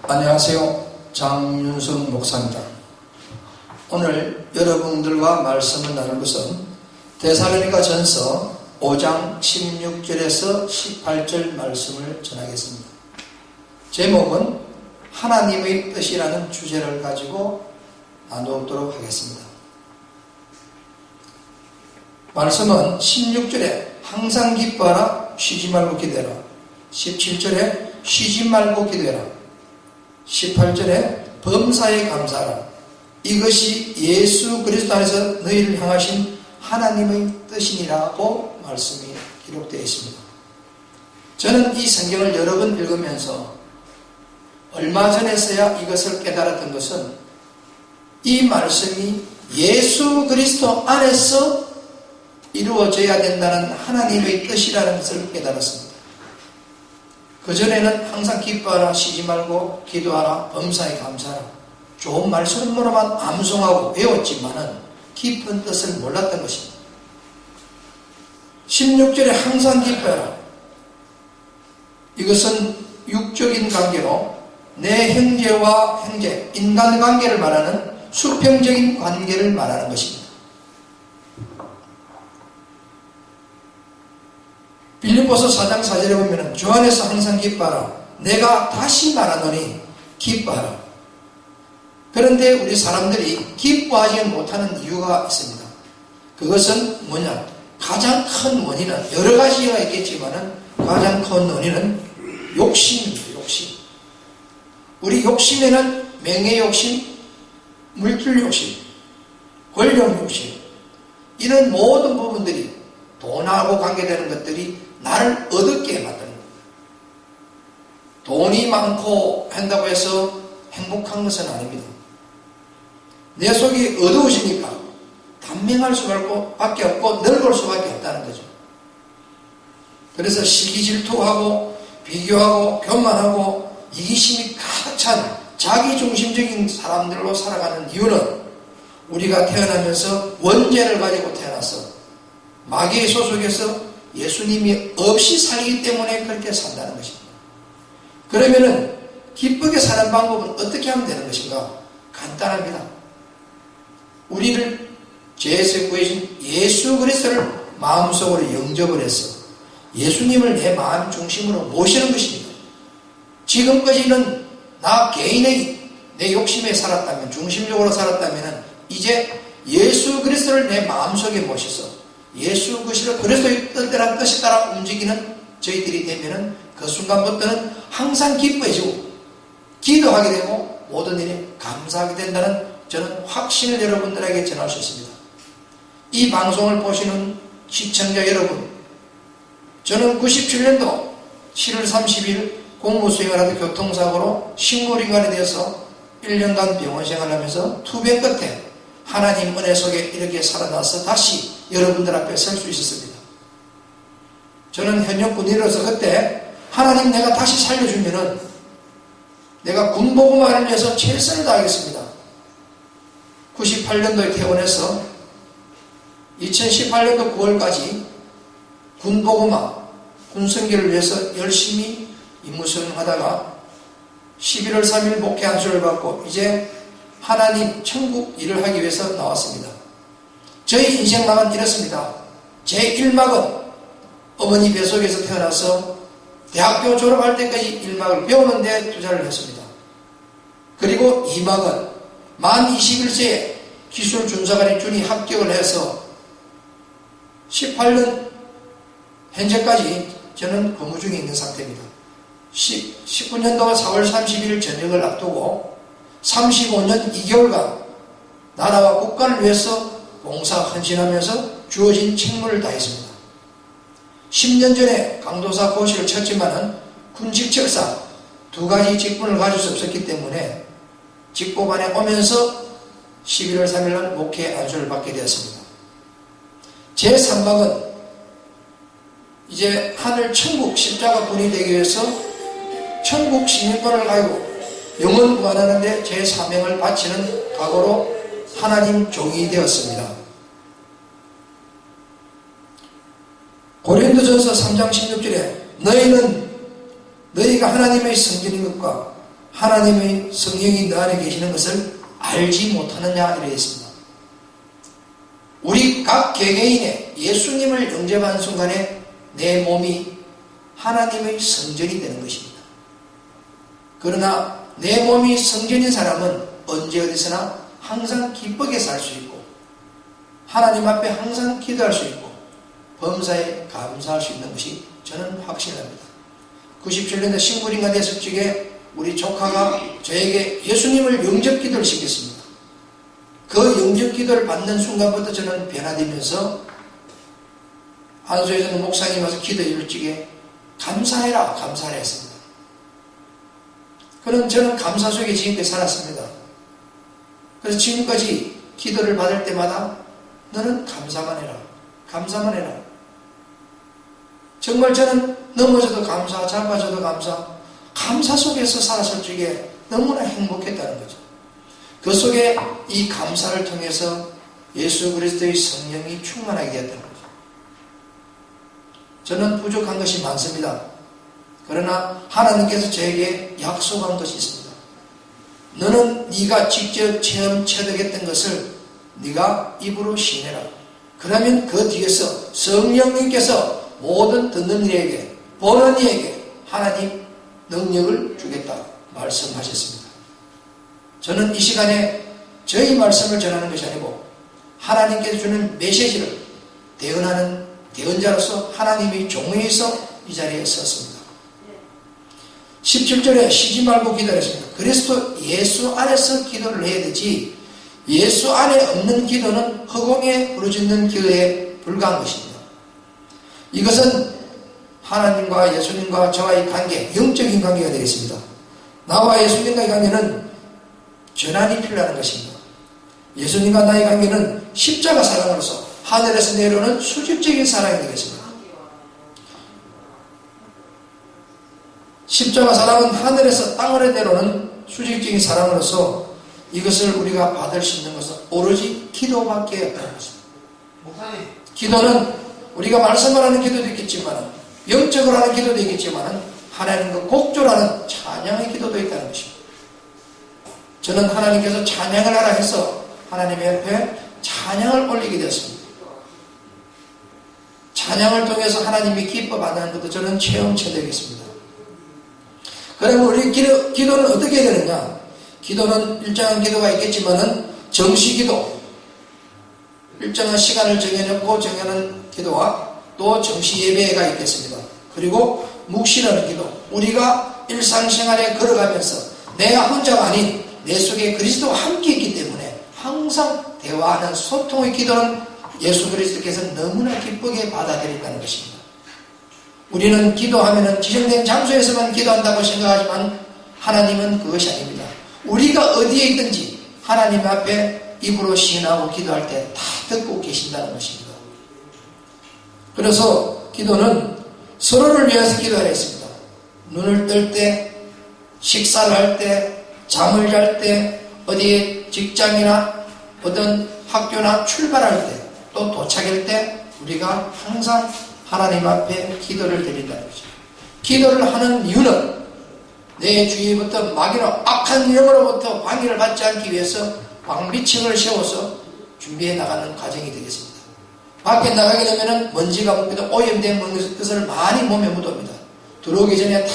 안녕하세요. 장윤성 목사입니다. 오늘 여러분들과 말씀을 나눌 것은 데살로니가 전서 5장 16절에서 18절 말씀을 전하겠습니다. 제목은 하나님의 뜻이라는 주제를 가지고 나누도록 하겠습니다. 말씀은 16절에 항상 기뻐하라, 쉬지 말고 기도해라. 17절에 쉬지 말고 기도해라. 18절에 범사에 감사하라. 이것이 예수 그리스도 안에서 너희를 향하신 하나님의 뜻이니라고 말씀이 기록되어 있습니다. 저는 이 성경을 여러 번 읽으면서 얼마 전에서야 이것을 깨달았던 것은 이 말씀이 예수 그리스도 안에서 이루어져야 된다는 하나님의 뜻이라는 것을 깨달았습니다. 그전에는 항상 기뻐하라, 쉬지 말고 기도하라, 범사에 감사하라. 좋은 말씀으로만 암송하고 외웠지만은 깊은 뜻을 몰랐던 것입니다. 16절에 항상 기뻐하라. 이것은 육적인 관계로 내 형제와 형제, 인간관계를 말하는 수평적인 관계를 말하는 것입니다. 빌립보서 4장 4절에 보면 주 안에서 항상 기뻐하라. 내가 다시 말하노니 기뻐하라. 그런데 우리 사람들이 기뻐하지 못하는 이유가 있습니다. 그것은 뭐냐? 가장 큰 원인은 여러 가지가 있겠지만 가장 큰 원인은 욕심입니다. 욕심. 우리 욕심에는 명예 욕심, 물질 욕심, 권력 욕심, 이런 모든 부분들이 돈하고 관계되는 것들이 나를 어둡게 만드는 거예요. 돈이 많고 한다고 해서 행복한 것은 아닙니다. 내 속이 어두워지니까 단명할 수밖에 없고 넓을 수밖에 없다는 거죠. 그래서 시기질투하고 비교하고 교만하고 이기심이 가득 찬 자기중심적인 사람들로 살아가는 이유는 우리가 태어나면서 원죄를 가지고 태어났어. 마귀의 소속에서 예수님이 없이 살기 때문에 그렇게 산다는 것입니다. 그러면은 기쁘게 사는 방법은 어떻게 하면 되는 것인가? 간단합니다. 우리를 죄에서 구해준 예수 그리스도를 마음속으로 영접을 해서 예수님을 내 마음 중심으로 모시는 것입니다. 지금까지는 나 개인의 내 욕심에 살았다면, 중심적으로 살았다면 이제 예수 그리스도를 내 마음속에 모셔서 예수 그리스도의 뜻대로 뜻에 따라 움직이는 저희들이 되면은 그 순간부터는 항상 기뻐해지고 기도하게 되고 모든 일에 감사하게 된다는 저는 확신을 여러분들에게 전할 수 있습니다. 이 방송을 보시는 시청자 여러분, 저는 97년도 7월 30일 공무수행을 하던 교통사고로 식물인간이 되어서 1년간 병원 생활하면서 투병 끝에 하나님 은혜 속에 이렇게 살아나서 다시 여러분들 앞에 설 수 있었습니다. 저는 현역군인으로서 그때 하나님 내가 다시 살려주면은 내가 군복음화를 위해서 최선을 다하겠습니다. 98년도에 퇴원해서 2018년도 9월까지 군복음화, 군성교를 위해서 열심히 임무수행하다가 11월 3일 목회 안수를 받고 이제 하나님 천국 일을 하기 위해서 나왔습니다. 저희 인생망은 이렇습니다. 제 1막은 어머니 뱃속에서 태어나서 대학교 졸업할 때까지 1막을 배우는 데 투자를 했습니다. 그리고 2막은 만 21세에 기술준사관의 준위 합격을 해서 18년 현재까지 저는 근무 중에 있는 상태입니다. 19년도 4월 31일 저녁을 앞두고 35년 2개월간 나라와 국가를 위해서 봉사 헌신하면서 주어진 책무를 다했습니다. 10년 전에 강도사 고시를 쳤지만은 군직책상 2가지 직분을 가질 수 없었기 때문에 직보반에 오면서 11월 3일날 목회 안수를 받게 되었습니다. 제 3막은 이제 하늘 천국 십자가 군이 되기 위해서 천국 시민권을 가지고 영원 구원하는데 제 사명을 바치는 각오로 하나님 종이 되었습니다. 고린도전서 3장 16절에 너희가 하나님의 성전인 것과 하나님의 성령이 너 안에 계시는 것을 알지 못하느냐 이래 있습니다. 우리 각 개개인의 예수님을 영접한 순간에 내 몸이 하나님의 성전이 되는 것입니다. 그러나 내 몸이 성전인 사람은 언제 어디서나 항상 기쁘게 살 수 있고 하나님 앞에 항상 기도할 수 있고 범사에 감사할 수 있는 것이 저는 확신합니다. 97년도 신부인가 됐을 적에 우리 조카가 저에게 예수님을 영접 기도를 시켰습니다. 그 영접 기도를 받는 순간부터 저는 변화되면서 한소에서는 목사님 와서 기도 일찍에 감사해라 감사를 했습니다. 그럼 저는 감사 속에 지금까지 살았습니다. 그래서 지금까지 기도를 받을 때마다 너는 감사만 해라 감사만 해라. 정말 저는 넘어져도 감사 잡아져도 감사 속에서 살았을 적에 너무나 행복했다는 거죠. 그 속에 이 감사를 통해서 예수 그리스도의 성령이 충만하게 되었다는 거죠. 저는 부족한 것이 많습니다. 그러나 하나님께서 저에게 약속한 것이 있습니다. 너는 네가 직접 체험 체득했던 것을 네가 입으로 시인해라. 그러면 그 뒤에서 성령님께서 모든 듣는 이에게 보는 이에게 하나님 능력을 주겠다 말씀하셨습니다. 저는 이 시간에 저희 말씀을 전하는 것이 아니고 하나님께서 주는 메시지를 대언하는 대언자로서 하나님의 종에서 이 자리에 섰습니다. 17절에 쉬지 말고 기도했습니다. 그리스도 예수 안에서 기도를 해야 되지 예수 안에 없는 기도는 허공에 부르짖는 기도에 불과한 것입니다. 이것은 하나님과 예수님과 저와의 관계, 영적인 관계가 되겠습니다. 나와 예수님과의 관계는 전환이 필요한 것입니다. 예수님과 나의 관계는 십자가 사랑으로서 하늘에서 내려오는 수직적인 사랑이 되겠습니다. 십자가 사랑은 하늘에서 땅으로 내려오는 수직적인 사랑으로서 이것을 우리가 받을 수 있는 것은 오로지 기도밖에 없다는 것입니다. 기도는 우리가 말씀을 하는 기도도 있겠지만 영적으로 하는 기도도 있겠지만 하나님과 곡조라는 찬양의 기도도 있다는 것입니다. 저는 하나님께서 찬양을 하라 해서 하나님 옆에 찬양을 올리게 되었습니다. 찬양을 통해서 하나님이 기뻐 받는 것도 저는 체험 체득했습니다. 그러면 우리 기도는 어떻게 해야 되느냐? 기도는 일정한 기도가 있겠지만은 정시기도, 일정한 시간을 정해놓고 정하는 기도와 또 정시 예배가 있겠습니다. 그리고 묵시라는 기도, 우리가 일상생활에 걸어가면서 내가 혼자가 아닌 내 속에 그리스도와 함께 있기 때문에 항상 대화하는 소통의 기도는 예수 그리스도께서 너무나 기쁘게 받아들인다는 것입니다. 우리는 기도하면은 지정된 장소에서만 기도한다고 생각하지만 하나님은 그것이 아닙니다. 우리가 어디에 있든지 하나님 앞에 입으로 시인하고 기도할 때 다 듣고 계신다는 것입니다. 그래서 기도는 서로를 위해서 기도하라 했습니다. 눈을 뜰 때, 식사를 할 때, 잠을 잘 때, 어디에 직장이나 어떤 학교나 출발할 때, 또 도착할 때 우리가 항상 하나님 앞에 기도를 드린다는 거죠. 기도를 하는 이유는 내 주위부터 마귀나 악한 영으로부터 방해를 받지 않기 위해서 방비책을 세워서 준비해 나가는 과정이 되겠습니다. 밖에 나가게 되면 먼지가 묻기도 오염된 것을 많이 몸에 묻어옵니다. 들어오기 전에 다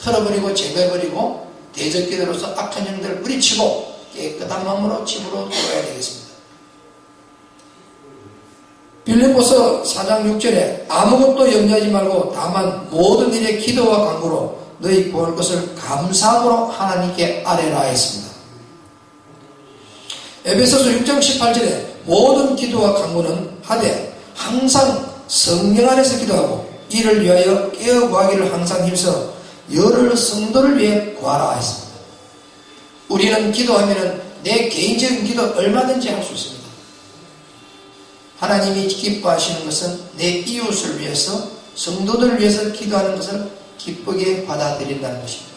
털어버리고 제거해버리고 대적기도로서 악한 영들을 뿌리치고 깨끗한 마음으로 집으로 돌아야 되겠습니다. 빌립보서 4장 6절에 아무것도 염려하지 말고 다만 모든 일에 기도와 간구로 너희 구할 것을 감사함으로 하나님께 아뢰라 했습니다. 에베소서 6장 18절에 모든 기도와 간구는 하되 항상 성령 안에서 기도하고 이를 위하여 깨어 구하기를 항상 힘써 여러 성도를 위해 구하라 했습니다. 우리는 기도하면 내 개인적인 기도 얼마든지 할 수 있습니다. 하나님이 기뻐하시는 것은 내 이웃을 위해서 성도들을 위해서 기도하는 것을 기쁘게 받아들인다는 것입니다.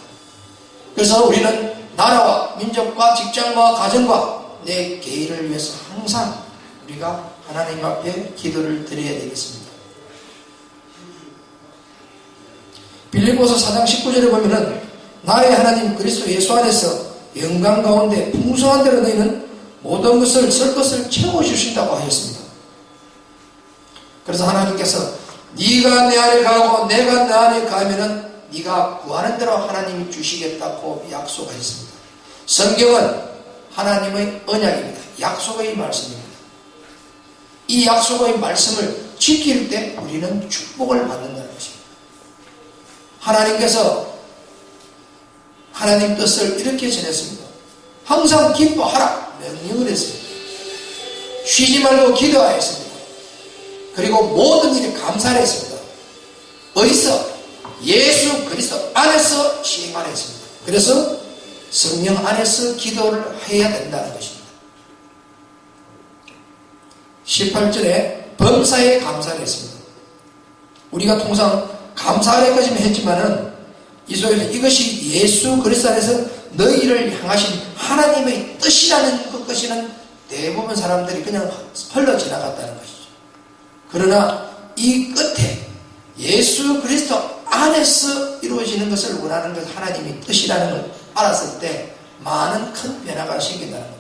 그래서 우리는 나라와 민족과 직장과 가정과 내 개인을 위해서 항상 우리가 하나님 앞에 기도를 드려야 되겠습니다. 빌립보서 4장 19절에 보면은 나의 하나님 그리스도 예수 안에서 영광 가운데 풍성한 대로 너희는 모든 것을 쓸 것을 채워주신다고 하셨습니다. 그래서 하나님께서 네가 내 안에 가고 내가 내 안에 가면은 네가 구하는 대로 하나님이 주시겠다고 약속하셨습니다. 성경은 하나님의 언약입니다. 약속의 말씀입니다. 이 약속의 말씀을 지킬 때 우리는 축복을 받는다는 것입니다. 하나님께서 하나님 뜻을 이렇게 전했습니다. 항상 기뻐하라 명령을 했습니다. 쉬지 말고 기도하였습니다. 그리고 모든 일에 감사를 했습니다. 어디서? 예수 그리스도 안에서 시행하라 했습니다. 그래서 성령 안에서 기도를 해야 된다는 것입니다. 18절에 범사에 감사를 했습니다. 우리가 통상 감사하래까지는 했지만은 이 속에서 이것이 예수 그리스도 안에서 너희를 향하신 하나님의 뜻이라는 것까지는 대부분 사람들이 그냥 흘러 지나갔다는 것이죠. 그러나 이 끝에 예수 그리스도 안에서 이루어지는 것을 원하는 것 하나님의 뜻이라는 걸 알았을 때 많은 큰 변화가 생긴다는 겁니다.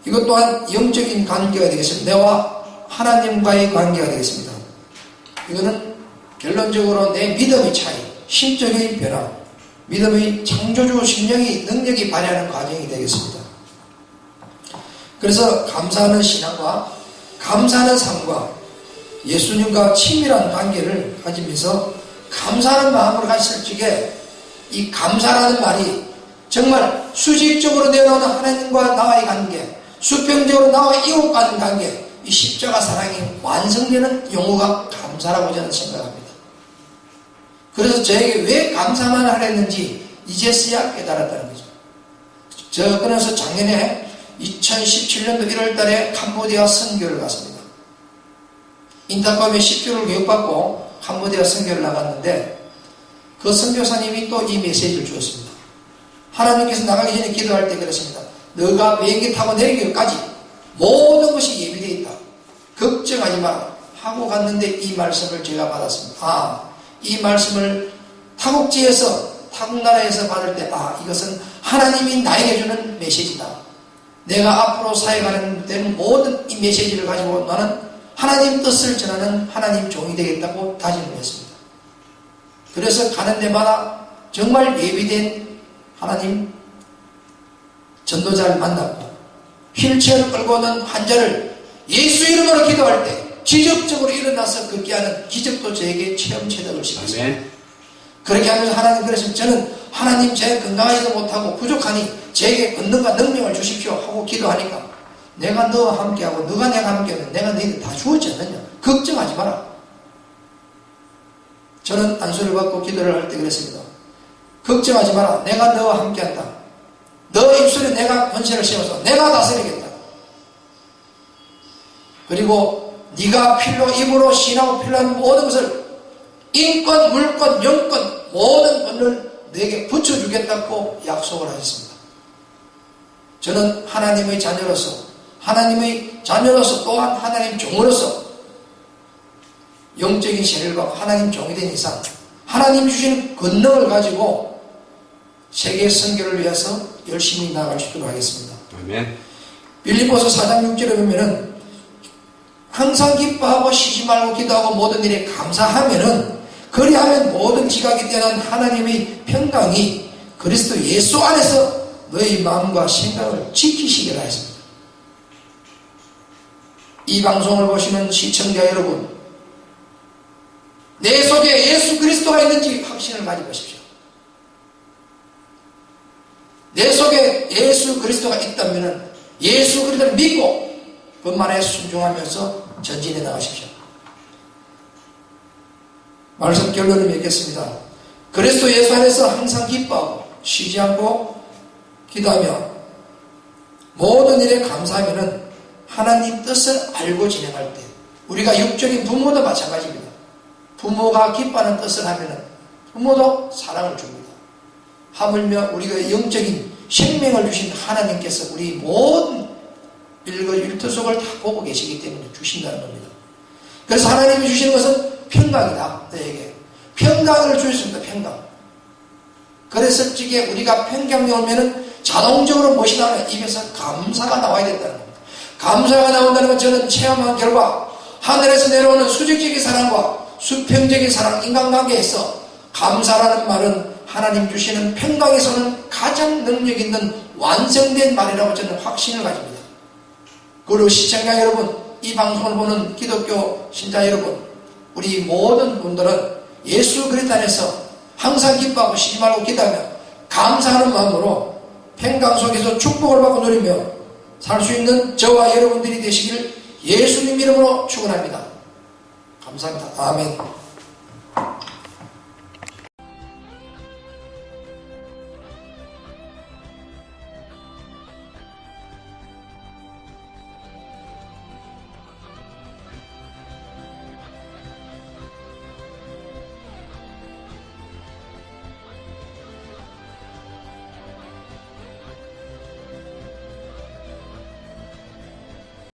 이것 또한 영적인 관계가 되겠습니다. 내와 하나님과의 관계가 되겠습니다. 이거는 결론적으로 내 믿음의 차이, 심적인 변화, 믿음의 창조주 심령의 능력이 발휘하는 과정이 되겠습니다. 그래서 감사하는 신앙과 감사하는 삶과 예수님과 친밀한 관계를 가지면서 감사하는 마음으로 갔을 적에 이 감사라는 말이 정말 수직적으로 내려오는 하나님과 나와의 관계, 수평적으로 나와 이웃 간의 관계, 이 십자가 사랑이 완성되는 용어가 감사라고 저는 생각합니다. 그래서 저에게 왜 감사만 하랬는지 이제서야 깨달았다는 거죠. 그래서 작년에 2017년도 1월 달에 캄보디아 선교를 갔습니다. 인터컴에 10주를 교육받고 캄보디아 선교를 나갔는데 그 선교사님이 또 이 메시지를 주었습니다. 하나님께서 나가기 전에 기도할 때 그랬습니다. 너가 비행기 타고 내리기까지 모든 것이 예비되어 있다. 걱정하지 마라. 하고 갔는데 이 말씀을 제가 받았습니다. 이 말씀을 타국지에서 타국나라에서 받을 때 이것은 하나님이 나에게 주는 메시지다. 내가 앞으로 사역하는 데는 모든 이 메시지를 가지고 나는 하나님 뜻을 전하는 하나님 종이 되겠다고 다짐을 했습니다. 그래서 가는 데마다 정말 예비된 하나님 전도자를 만났고 휠체어를 끌고 오는 환자를 예수 이름으로 기도할 때 기적적으로 일어나서 걷게 하는 기적도 저에게 체험 체득을 시켰습니다. 그렇게 하면서 하나님 그래서 저는 하나님 제가 건강하지도 못하고 부족하니 제게 권능과 능력을 주십시오 하고 기도하니까 내가 너와 함께하고 너가 내가 함께하면 내가 너희들 다 주었지 않느냐. 걱정하지 마라. 저는 안수를 받고 기도를 할 때 그랬습니다. 걱정하지 마라. 내가 너와 함께한다. 너 입술에 내가 권세를 씌워서 내가 다스리겠다. 그리고 네가 필로 입으로 신하고 필요한 모든 것을 인권, 물권, 영권 모든 권을 내게 붙여주겠다고 약속을 하셨습니다. 저는 하나님의 자녀로서 또한 하나님 종으로서 영적인 세례를 받고 하나님 종이 된 이상 하나님 주신 권능을 가지고 세계 선교를 위해서 열심히 나아갈 수 있도록 하겠습니다. 아멘. 빌립보서 4장 6절에 보면은 항상 기뻐하고 쉬지 말고 기도하고 모든 일에 감사하면은 그리하면 모든 지각이 뛰어난 하나님의 평강이 그리스도 예수 안에서 너희 마음과 생각을 지키시기라 했습니다. 이 방송을 보시는 시청자 여러분, 내 속에 예수 그리스도가 있는지 확신을 가져보십시오. 내 속에 예수 그리스도가 있다면 예수 그리스도를 믿고 그 말에 순종하면서 전진해 나가십시오. 말씀 결론을 맺겠습니다. 그리스도 예수 안에서 항상 기뻐하고 쉬지 않고 기도하며 모든 일에 감사하면은 하나님 뜻을 알고 진행할 때 우리가 육적인 부모도 마찬가지입니다. 부모가 기뻐하는 뜻을 하면은 부모도 사랑을 줍니다. 하물며 우리가 영적인 생명을 주신 하나님께서 우리 모든 일거일투족을 다 보고 계시기 때문에 주신다는 겁니다. 그래서 하나님이 주시는 것은 평강이다. 너에게 평강을 주셨습니다. 평강. 그래서 이게 우리가 평강에 오면은 자동적으로 무엇이 나와요? 입에서 감사가 나와야 된다는 겁니다. 감사가 나온다는 건 저는 체험한 결과 하늘에서 내려오는 수직적인 사랑과 수평적인 사랑, 인간관계에서 감사라는 말은 하나님 주시는 평강에서는 가장 능력 있는 완성된 말이라고 저는 확신을 가집니다. 그리고 시청자 여러분, 이 방송을 보는 기독교 신자 여러분, 우리 모든 분들은 예수 그리스도 안에서 항상 기뻐하고 쉬지 말고 기도하며 감사하는 마음으로 평강 속에서 축복을 받고 누리며 살 수 있는 저와 여러분들이 되시길 예수님 이름으로 축원합니다. 감사합니다. 아멘.